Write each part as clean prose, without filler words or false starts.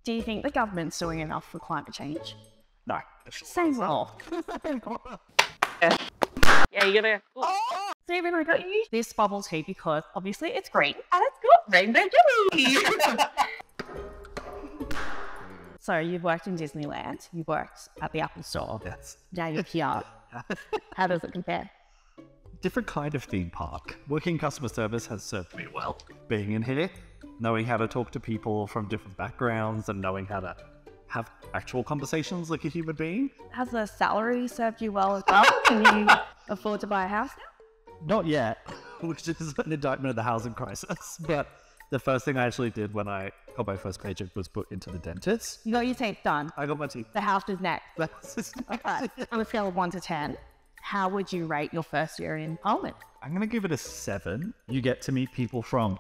Do you think the government's doing enough for climate change? No. Same law. Yeah, you gotta. Oh. Stephen, I got you this bubble tea because obviously it's green and it's got rainbow jelly. So you've worked in Disneyland, you've worked at the Apple Store. Yes. Now you're here. How does it compare? Different kind of theme park. Working customer service has served me well. Being in here, knowing how to talk to people from different backgrounds and knowing how to have actual conversations like a human being. Has the salary served you well as well? Can you afford to buy a house now? Not yet, which is an indictment of the housing crisis. But the first thing I actually did when I got my first paycheck was put into the dentist. You got your teeth done. I got my teeth. The house is next. Okay. On a scale of 1 to 10, how would you rate your first year in Parliament? I'm going to give it a 7. You get to meet people from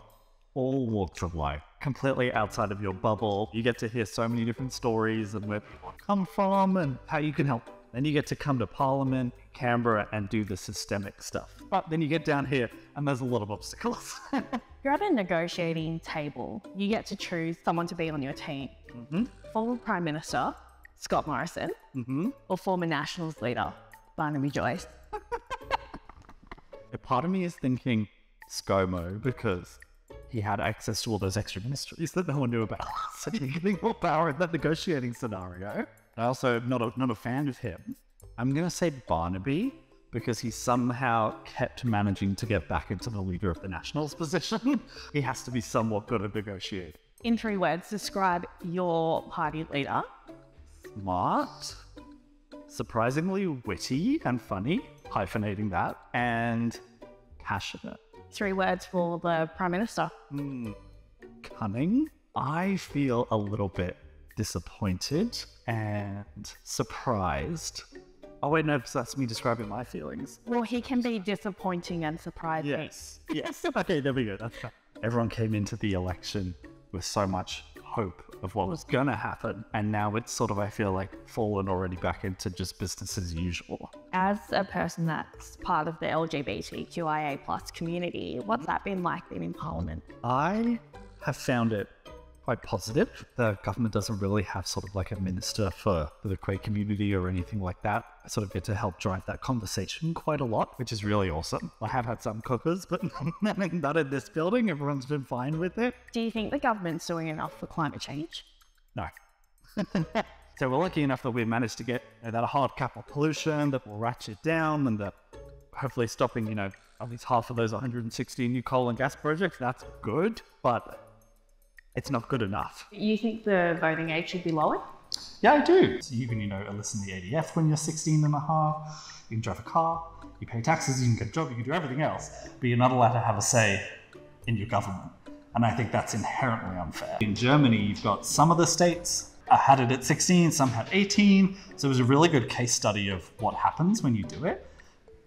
all walks of life, completely outside of your bubble. You get to hear so many different stories and where people come from and how you can help. Then you get to come to Parliament, Canberra, and do the systemic stuff. But then you get down here and there's a lot of obstacles. You're at a negotiating table. You get to choose someone to be on your team. Former Prime Minister, Scott Morrison, or former Nationals leader, Barnaby Joyce. A part of me is thinking ScoMo because he had access to all those extra ministries that no one knew about. So you're getting more power in that negotiating scenario. I also am not a fan of him. I'm going to say Barnaby because he somehow kept managing to get back into the leader of the Nationals position. He has to be somewhat good at negotiating. In 3 words, describe your party leader. Smart, surprisingly witty and funny, hyphenating that, and passionate. 3 words for the Prime Minister. Cunning. I feel a little bit disappointed and surprised. Oh wait, no, that's me describing my feelings. Well, he can be disappointing and surprising. Yes. Okay, there we go. That's right. Everyone came into the election with so much hope of what was gonna happen, and now it's sort of, I feel like, fallen already back into just business as usual. As a person that's part of the LGBTQIA plus community, what's that been like being in Parliament? I have found it quite positive. The government doesn't really have sort of like a minister for the queer community or anything like that. I sort of get to help drive that conversation quite a lot, which is really awesome. I have had some cookers, but not in this building. Everyone's been fine with it. Do you think the government's doing enough for climate change? No. So we're lucky enough that we've managed to get that hard cap on pollution, that will ratchet down, and that hopefully stopping, at least half of those 160 new coal and gas projects. That's good, but it's not good enough. You think the voting age should be lowered? Yeah, I do. So you can, enlist in the ADF when you're 16 and a half. You can drive a car. You pay taxes. You can get a job. You can do everything else. But you're not allowed to have a say in your government. And I think that's inherently unfair. In Germany, you've got some of the states had it at 16, some had 18. So it was a really good case study of what happens when you do it.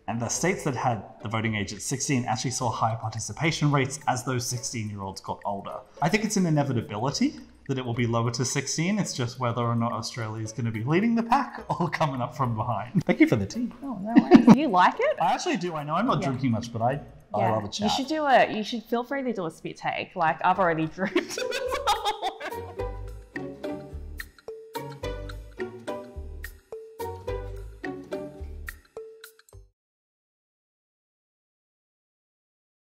And the states that had the voting age at 16 actually saw higher participation rates as those 16-year-olds got older. I think it's an inevitability that it will be lower to 16. It's just whether or not Australia is going to be leading the pack or coming up from behind. Thank you for the tea. Oh, no worries. Do you like it? I actually do. I know I'm not drinking much, but I love a chat. You should feel free to do a spit take. Like, I've already drank.